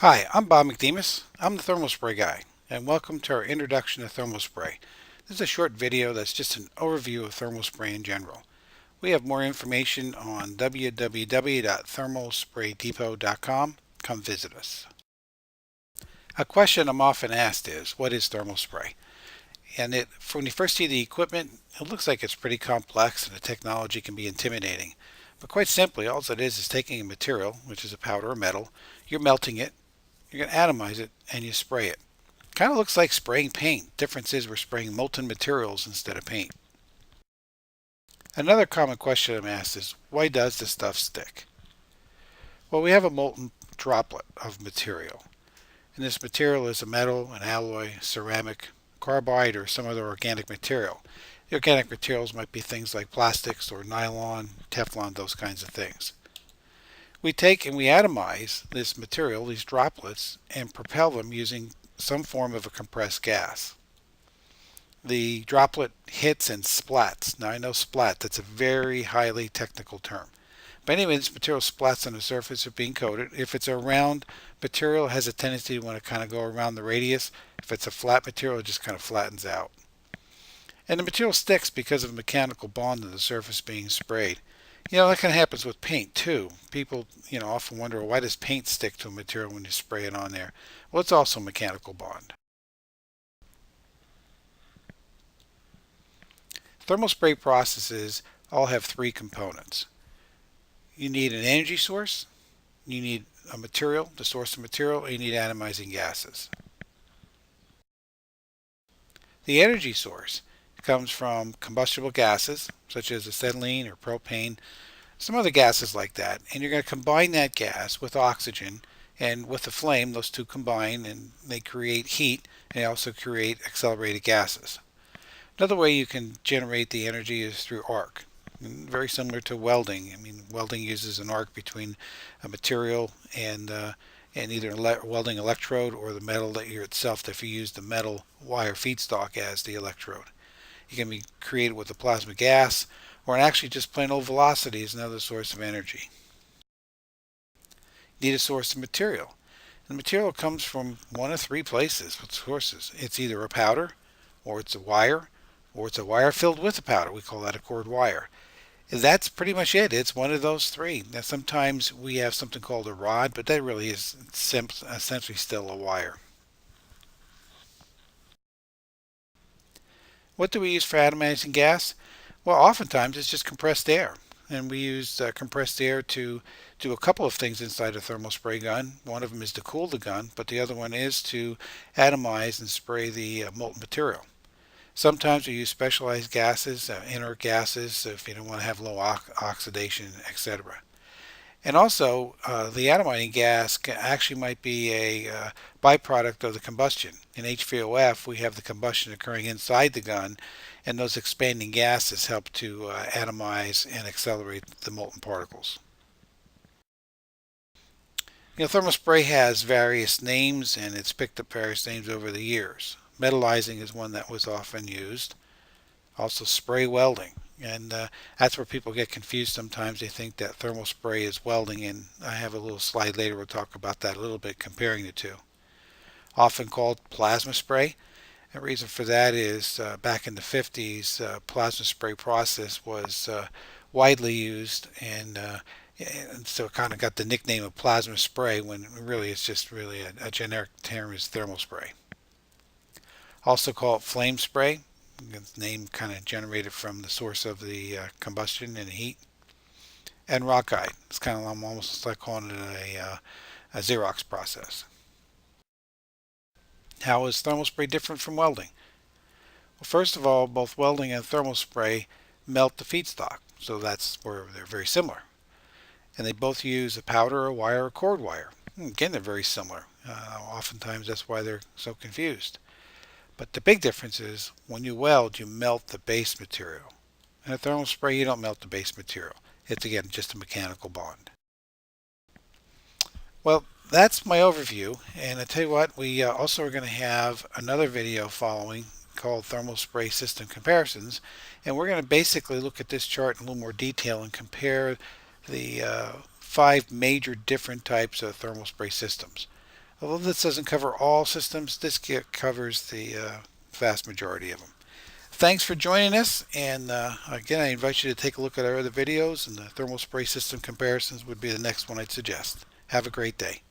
Hi, I'm Bob McDemus. I'm the thermal spray guy, and welcome to our introduction to thermal spray. This is a short video that's just an overview of thermal spray in general. We have more information on www.thermalspraydepot.com. Come visit us. A question I'm often asked is, what is thermal spray? When you first see the equipment, it looks like it's pretty complex and the technology can be intimidating. But quite simply, all it is taking a material, which is a powder or metal, you're melting it, you're going to atomize it, and you spray it. Kind of looks like spraying paint. Difference is we're spraying molten materials instead of paint. Another common question I'm asked is, why does this stuff stick? Well, we have a molten droplet of material. And this material is a metal, an alloy, ceramic, carbide, or some other organic material. The organic materials might be things like plastics or nylon, Teflon, those kinds of things. We take and we atomize this material, these droplets, and propel them using some form of a compressed gas. The droplet hits and splats. Now I know splat, that's a very highly technical term. But anyway, this material splats on the surface of being coated. If it's a round material, it has a tendency to want to kind of go around the radius. If it's a flat material, it just kind of flattens out. And the material sticks because of a mechanical bond on the surface being sprayed. That kind of happens with paint too. People, often wonder, well, why does paint stick to a material when you spray it on there? Well, it's also a mechanical bond. Thermal spray processes all have three components. You need an energy source, you need a material, the source of material, and you need atomizing gases. The energy source comes from combustible gases, such as acetylene or propane, some other gases like that, and you're going to combine that gas with oxygen, and with the flame, those two combine and they create heat, and they also create accelerated gases. Another way you can generate the energy is through arc. Very similar to welding. Welding uses an arc between a material and either a welding electrode or the metal that you're itself, if you use the metal wire feedstock as the electrode. It can be created with a plasma gas, or actually just plain old velocity is another source of energy. You need a source of material. And the material comes from one of three places with sources. It's either a powder, or it's a wire, or it's a wire filled with a powder. We call that a cored wire. And that's pretty much it. It's one of those three. Now, sometimes we have something called a rod, but that really is essentially still a wire. What do we use for atomizing gas? Well, oftentimes it's just compressed air. And we use compressed air to do a couple of things inside a thermal spray gun. One of them is to cool the gun, but the other one is to atomize and spray the molten material. Sometimes we use specialized gases, inert gases, if you don't want to have low oxidation, etc. And also, the atomizing gas actually might be a byproduct of the combustion. In HVOF, we have the combustion occurring inside the gun, and those expanding gases help to atomize and accelerate the molten particles. Thermal spray has various names, and it's picked up various names over the years. Metallizing is one that was often used. Also spray welding. And that's where people get confused sometimes. They think that thermal spray is welding, and I have a little slide later we'll talk about that a little bit, comparing the two. Often called plasma spray. The reason for that is back in the 50s, plasma spray process was widely used, and so it kind of got the nickname of plasma spray when really it's just really a generic term is thermal spray. Also called flame spray. The name kind of generated from the source of the combustion and heat. And rockite. It's kind of almost like calling it a Xerox process. How is thermal spray different from welding? Well, first of all, both welding and thermal spray melt the feedstock, so that's where they're very similar. And they both use a powder, a wire, or cord wire. Again, they're very similar. Oftentimes that's why they're so confused. But the big difference is when you weld, you melt the base material. In a thermal spray, you don't melt the base material. It's, again, just a mechanical bond. Well, that's my overview. And I tell you what, we also are going to have another video following called Thermal Spray System Comparisons. And we're going to basically look at this chart in a little more detail and compare the 5 major different types of thermal spray systems. Although this doesn't cover all systems, this covers the vast majority of them. Thanks for joining us, and again, I invite you to take a look at our other videos, and the thermal spray system comparisons would be the next one I'd suggest. Have a great day.